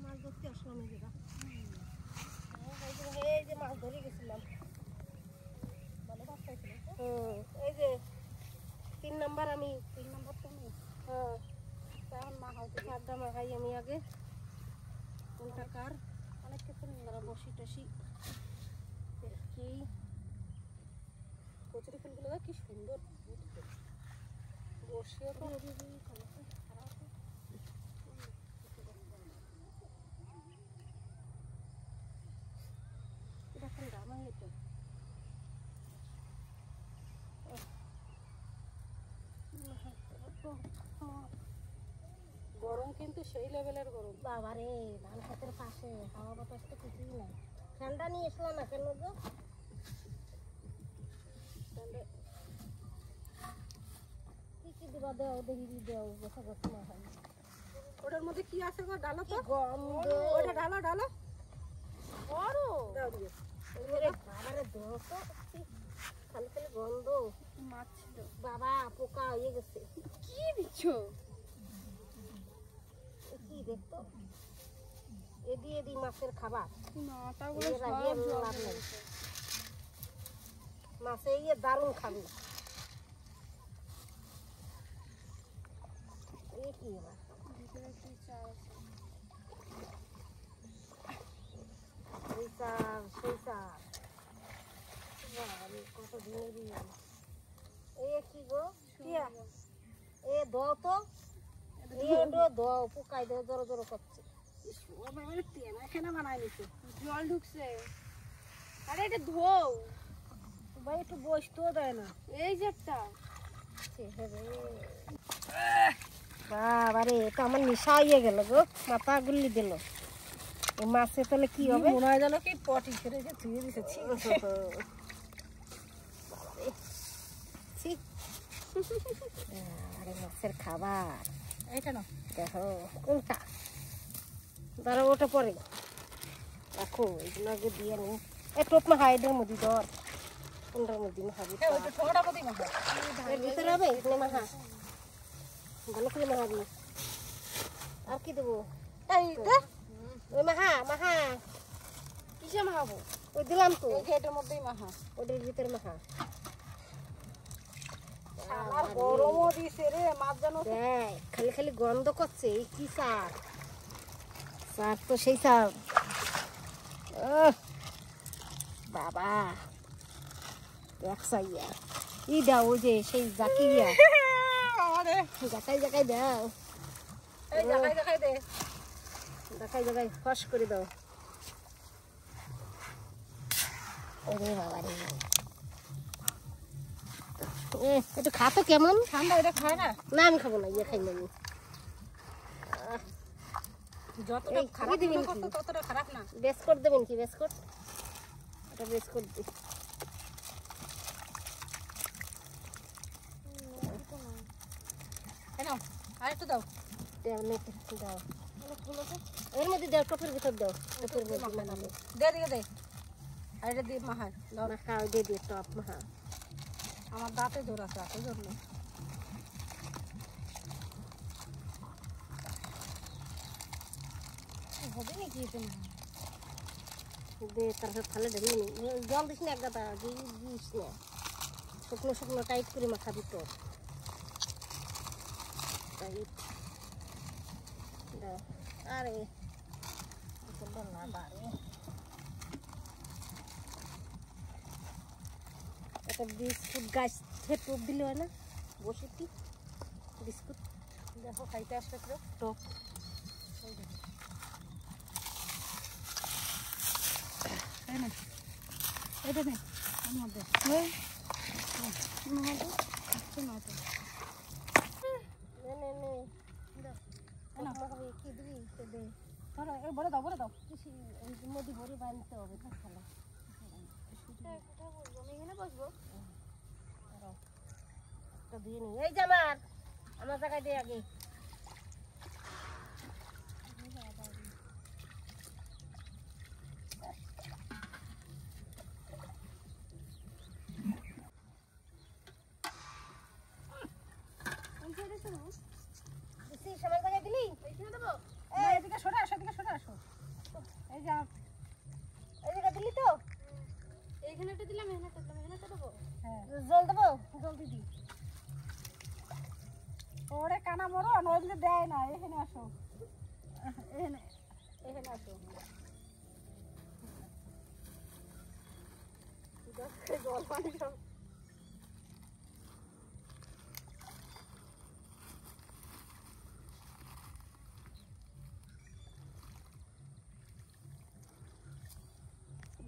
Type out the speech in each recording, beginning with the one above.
মাছ ধরতে আসলাম এই যে মাছ ধরে গেছিলাম ভালো মাছ পাইছিল এই যে 3 নাম্বার আমি 3 নাম্বার তুমি তেমন মা হয়তো সাদা মাখাই আমি আগে কোনটা কার অনেক কিছু নিয়ে বসি টসি দেখি কচুরি ফুলগুলো কি সুন্দর বসিও তো গরম কিন্তু সেই লেভেলের গরম বাবারে ধান ক্ষেতের পাশে হাওয়া বাতাস তো কিছুই নাই ঠান্ডা নিয়ে এসলো না কেন গো কি কি দিবা দাও দেখি দাও বসা বসা না হয় ওটার মধ্যে কি আছে গো ডালো তো ওটা ডালো ডালো বড় দাও দিয়ে ওরে বাবারে দাও তো খালি খালি গন্ধ মাছ ছিল বাবা পোকা হয়ে গেছে কি দিছো কি দেখতো এদি মাছের খাবার মাথাগুলো সব মাছে ইয়ে দারুণ খাবে এই কি ভিতরে কি চাল আছে কত দিনেরই এই কি গো এ দাও তো দাও পোকাই দাও জোর জোর করছে তেনা বানাই নিছে জল ঢুকছে আরে এটা ধোও ভাই একটু বসতেও দেয় না এই যেটা বাবারে এটা আমার নেশা হয়ে গেল গো মাথা গুল্লি দিল মাছে তাহলে কি হবে মনে হয় যেন কি পটি ছেড়ে ধুয়ে দিছে আরে মাছের খাবার এইটা না দেখো কোনটা ধরো ওটা পরে রাখো এগুলো আগে দিয়ে নি টোপ মাখা এদের মধ্যে ধর কোনটার মধ্যে মাখাবি এর ভিতরে হবে এখানে মাখা ভালো করে মাখাবি আর কি দেবো ওই মাখা কিসে মাখাবো ওই দিলাম তো এটার মধ্যেই মাখা ওটার ভিতরে মাখা গরমও দিছে রে মাছ জানো খালি খালি গন্ধ করছে এই কি সার সার তো সেই সার বাবা একসাইয়া ই দাও ওই যে সেই জাকিয়া জাকাই জাকাই দাও জাকাই জাকাই দে জাকাই জাকাই ফস করে দাও ওরে বাবা রে একটু খাতো কেমন ঠান্ডা এটা খায় না না আমি খাবো না ইয়ে খাই না আমি যতটা খারাপ দিবেন কি ততটা খারাপ না বিস্কুট দেবেন কি বিস্কুট এটা বিস্কুট দি কেন আরেকটু দাও দাও না দাও এর মধ্যে দাও টপের ভিতর দাও টপের মধ্যে মাখাবো দে দিয়ে দে আর এটা দিয়ে মাখা দাও না খাও দিয়ে দিয়ে টপ মাখা আমার দাঁতে জোর আছে এত জোর নেই হবে নাকি দে তারপর থালে ঢেলে নি জল দিস না এক গাদা দিস না শুকনো শুকনো টাইট করে মাখাবি তো টাইট দাও আরে না বাড়ে একটা বিস্কুট গাছ টপ দিলে হয় না বসে কি বিস্কুট দেখো খাইতে আসলে টপ এটা নেই আমাদের কি দিবি বলে দাও মোদি ভরে বানতে হবে খালা বসবো দিয়ে নি এই যে আমার আমার জায়গায় দে আগে। সবার জায়গায় দিলি? এইখানে দেবো? এদিকে সরে আসো, এদিকে সরে আসো। এই যা, এই জায়গা দিলি তো? এইখানে একটা দিলাম, এখানে একটা দিলাম, এখানে একটা দেবো। হ্যাঁ, জল দেবো? জল দিদি। ওরে কানা মরো, নইলে দেয় না। এখানে আসো, এখানে এখানে আসো। জল পানি সব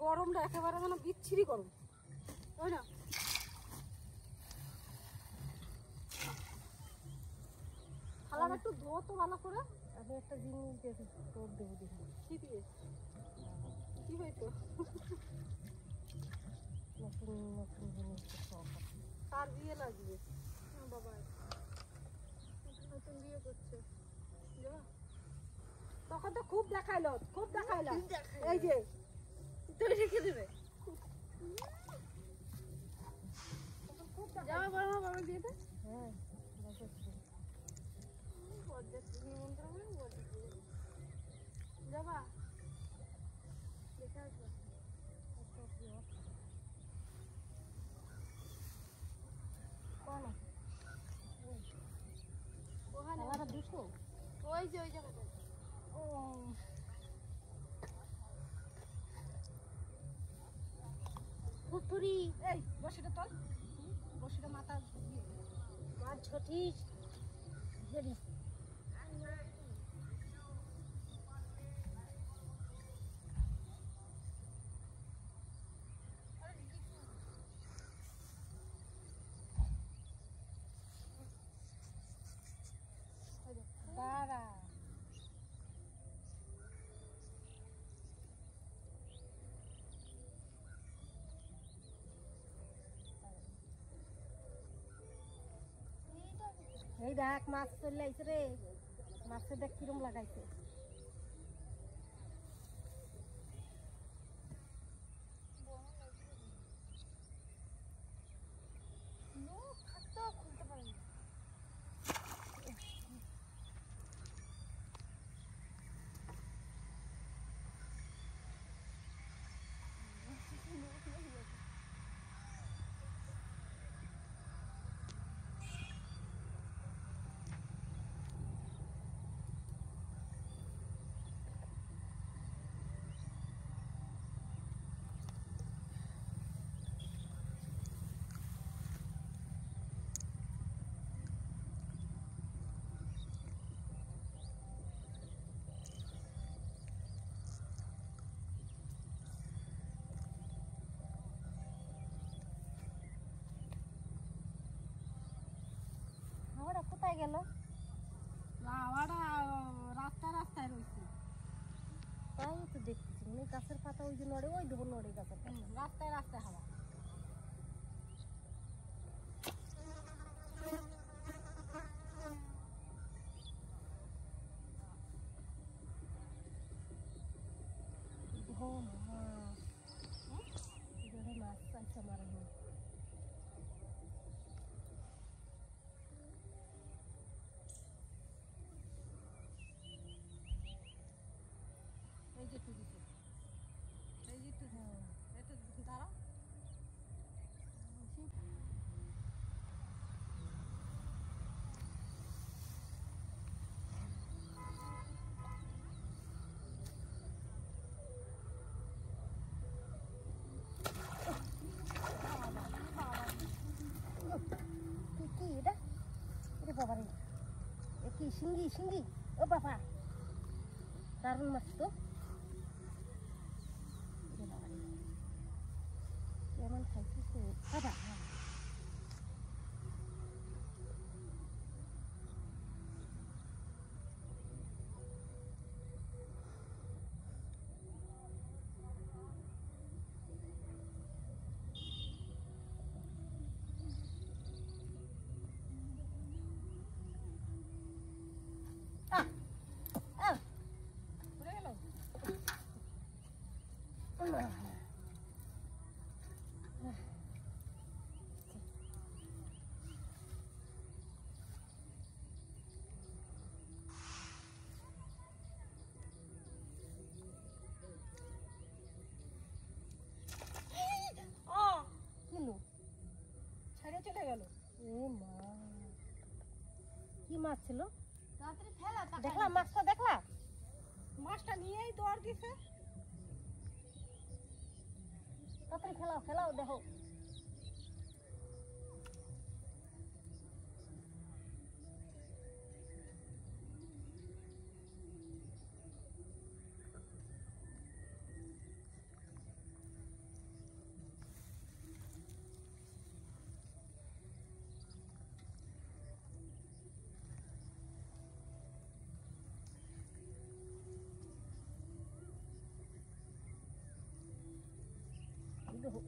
গরমটা একেবারে যেন বিচ্ছিরি গরম, তাই না? থালাটা একটু ধো তো ভালো করে। আমি একটা জিনিস দেখি, তোর দেবো দেখি। কি দিয়ে? কি হয়তো নতুন নতুন জিনিস তার বিয়ে লাগবে। বাবা নতুন বিয়ে করছে, তখন তো খুব দেখাইলো, খুব দেখাইলো। এই যে তুমি রেখে দেবে। যাওয়া বড় মা বাবা বিয়েতে। হ্যাঁ যাবা দেখে আসবো। ওই যে ওই জায়গাটা। ও পুরি, এই বসিটা তোল, বসিটা মাথা মাছ ছটিস হেরি। দাঁড়া এই দেখ মাছ চলে আইছে রে। মাছে দেখ কিরম লাগাইছে। খুলতে পারি কোথায় গেল? রাস্তায় রাস্তায় রয়েছে, তাই তো দেখতেছি। মানে গাছের পাতা ওই যে নড়ে, ওই দেবো নড়ে গাছের পাতা। রাস্তায় রাস্তায় হাওয়া। মাছ পাইছে মারা এই যে একটু দিতে, এই যে একটু একটু দাঁড়াও। কি এটা? এটা বাবা রে, কি শিঙ্গি? শিঙ্গি? ও বাবা, দারুণ মাছ তো। কেমন খাইছিস বাবা? উড়ে গেল। ছেড়ে চলে গেল। ও মা, কি মাছ ছিল? দেখলাম মাছটা, দেখলাম মাছটা নিয়েই দৌড় দিছে। তাড়াতাড়ি খেলাও খেলাও, দেখো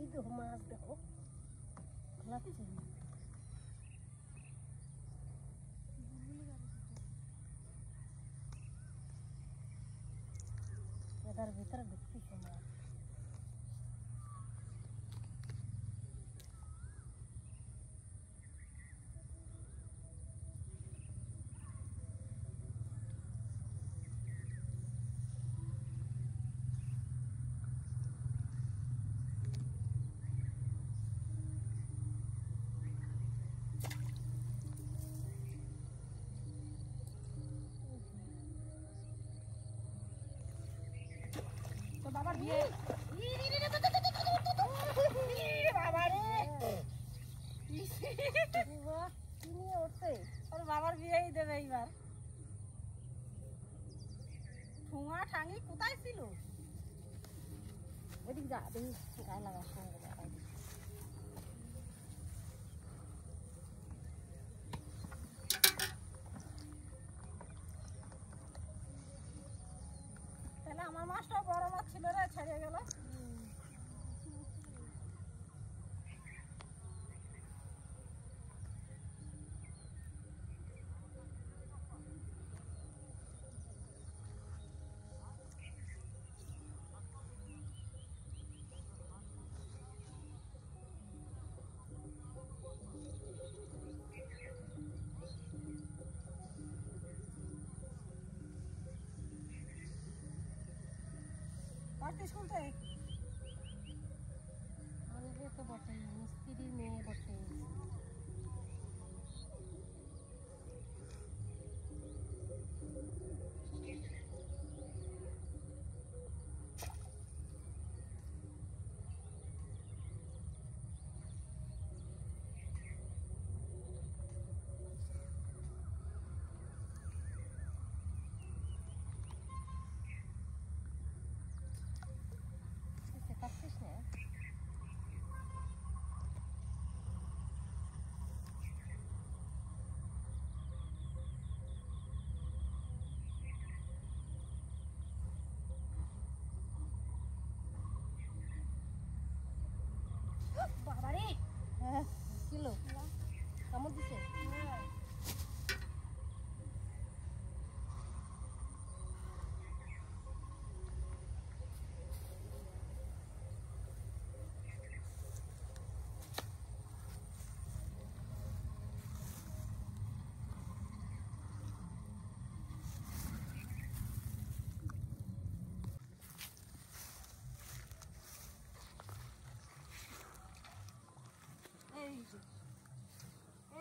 এই দেখো মাছ, দেখো লাগছে। এটার ভিতরে ঢুকতেছে মাছ। বাবার বিয়ে, বাবার বিয়েই দেবে এইবার। ঠুঙা ঠাঙি কোথায় ছিল? ওইদিক যা, দেখি গায়ে লাগার সঙ্গে দেখাই দিচ্ছি। তাহলে আমার মাছটা বড় মাছ ছিল রে, ছেড়ে গেল। স্কুলতে তো বটে, মিস্ত্রির মেয়ে বটে। বাবারে, হ্যাঁ কিলো কামড় দিছে।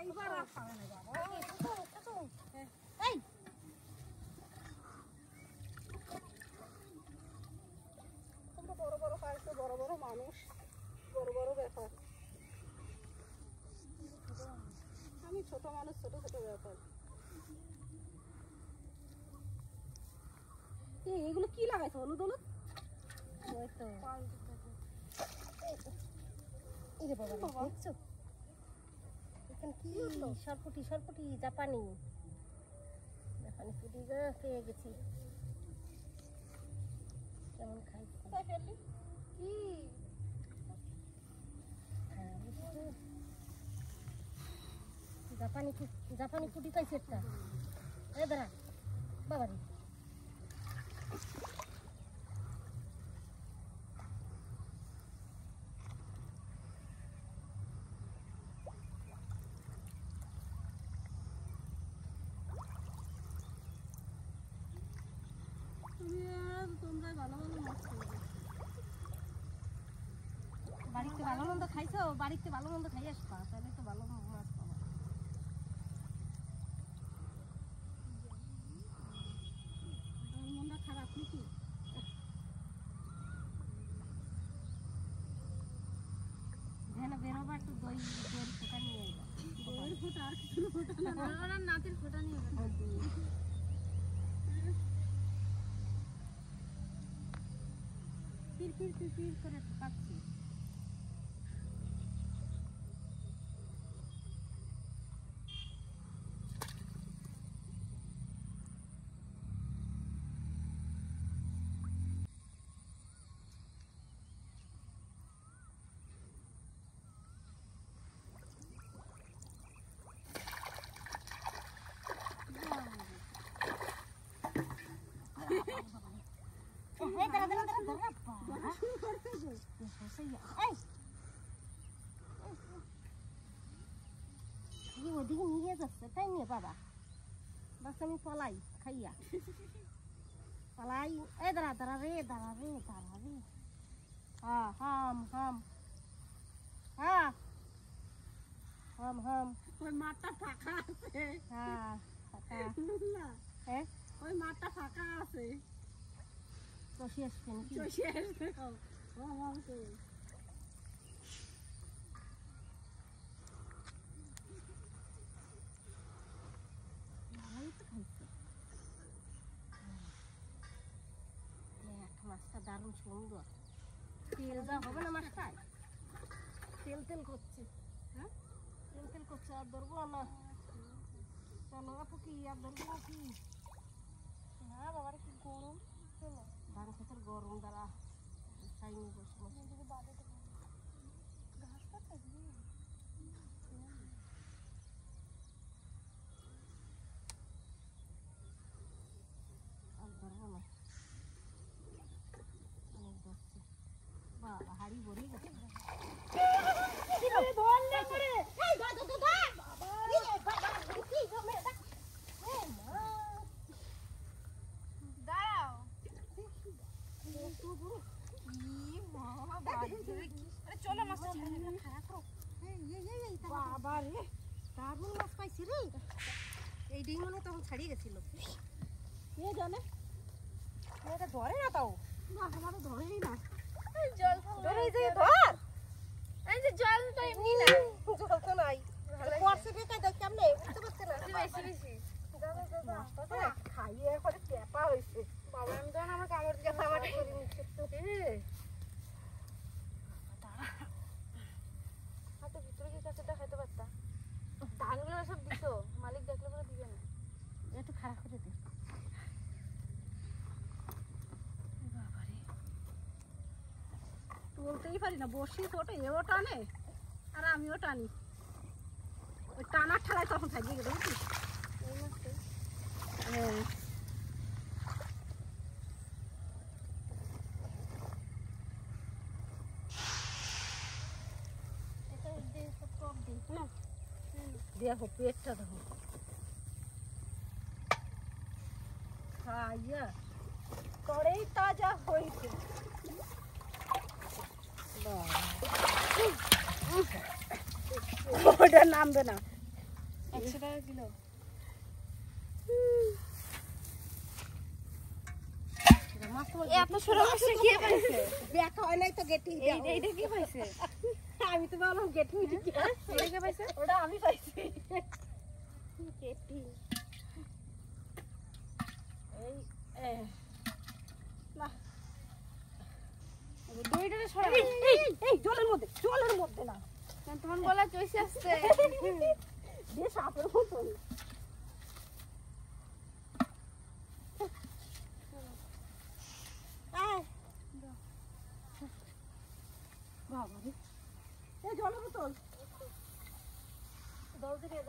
এইবার আর খাবে না বাবা। এই তোমরা বড় বড় পাইছো, বড় বড় মানুষ, বড় বড় ব্যাপার। আমি ছোট মানুষ, ছোট ছোট ব্যাপার। এগুলো কি লাগাইছো? হলুদ হলুদ? ওই তো এই যে বাবা, দেখছো এখানে কি সরপুটি, সরপুটি জাপানি, জাপানি পুটি পেয়ে গেছি। কেমন খাই কি জাপানি পুটি পাইছি একটা। এই দাঁড়া, বাবা রে বাড়িতে ভালো মন্দ খাইছো বাড়িতে ভালো মন্দ খাই আসবা তাহলে তো ভালো মাছ পাবা মনটা খারাপ নাকি যেন বেরোবার তো দই দইয়ের ফোঁটা নিয়ে দইয়ের ফোঁটা আর কিছু ফোঁটা না ওরা নাতের ফোঁটা নিয়ে ফির ফির ফির ফির করে পাচ্ছি ওদিকে নিয়ে যাচ্ছে তাই নিয়ে বাবা বাস আমি পলাই খাইয়া পলাই এই দাঁড়া দাঁড়া রে দাঁড়া রে দাঁড়া রে হ্যাঁ হাম হাম হ্যাঁ হাম হাম ওই মাঠটা ফাঁকা আছে হ্যাঁ ফাঁকা হ্যাঁ ওই মাঠটা ফাঁকা আছে চষি আসবে নাকি চষি আসবে মাছটা দারুণ সুন্দর তেল যা হবে না মাছটায় তেল তেল করছে হ্যাঁ তেল তেল করছে আর ধরবো না চলো আপু কি আর ধরবো কি না বাবার কি গরম চলো ধান খেতের গরম দ্বারা খাইনি বসবো ঘাসটা থাকবে আর ধরবো না হাড়ি ভরে গেছে দারুণ মাছ পাইছি রে এই ডিম মনে তখন ছাড়িয়ে গেছিল কে জানে এটা ধরে না তাও না আমারও ধরেই না জল ধরে যে ধর এই যে জল তো এমনি না জল তো নাই পড়ছে বেটা দেখ কেমনে উঠতে পারছে না বেশি বেশি দাদা খাইয়ে করে পেপা হইছে বাবা আমি যখন আমার কামড় দিয়ে খাবারটা করে নিচ্ছে তো হাতে ভিতরে কি কাছে দেখাইতে পারতা ধানগুলো সব দিছো মালিক দেখলে পরে দিবে না একটু খারাপ করে দে তুলতেই পারি না বসি ছোট এও টানে আর আমিও টানি ওই টানার ঠেলায় তখন থাকিয়ে গেল বুঝছিস দেখো পেটটা দেখো খাইয়া করেই তাজা হয়েছে ওটা নামবে না 100 টাকা কিলো এত সরো মাছটা কি পাইছে দেখা হয় নাই তো গেটিং এইটা কি পাইছে আমি তো বললাম গেটিং কি এটা কি পাইছে ওটা আমি পাইছি গেটিং এই না দইটারে সরা এই জলের মধ্যে না তখন বলা চইছে আসছে দিয়ে সাপের মতো বাবা রে এই জলের বোতল জলদি রে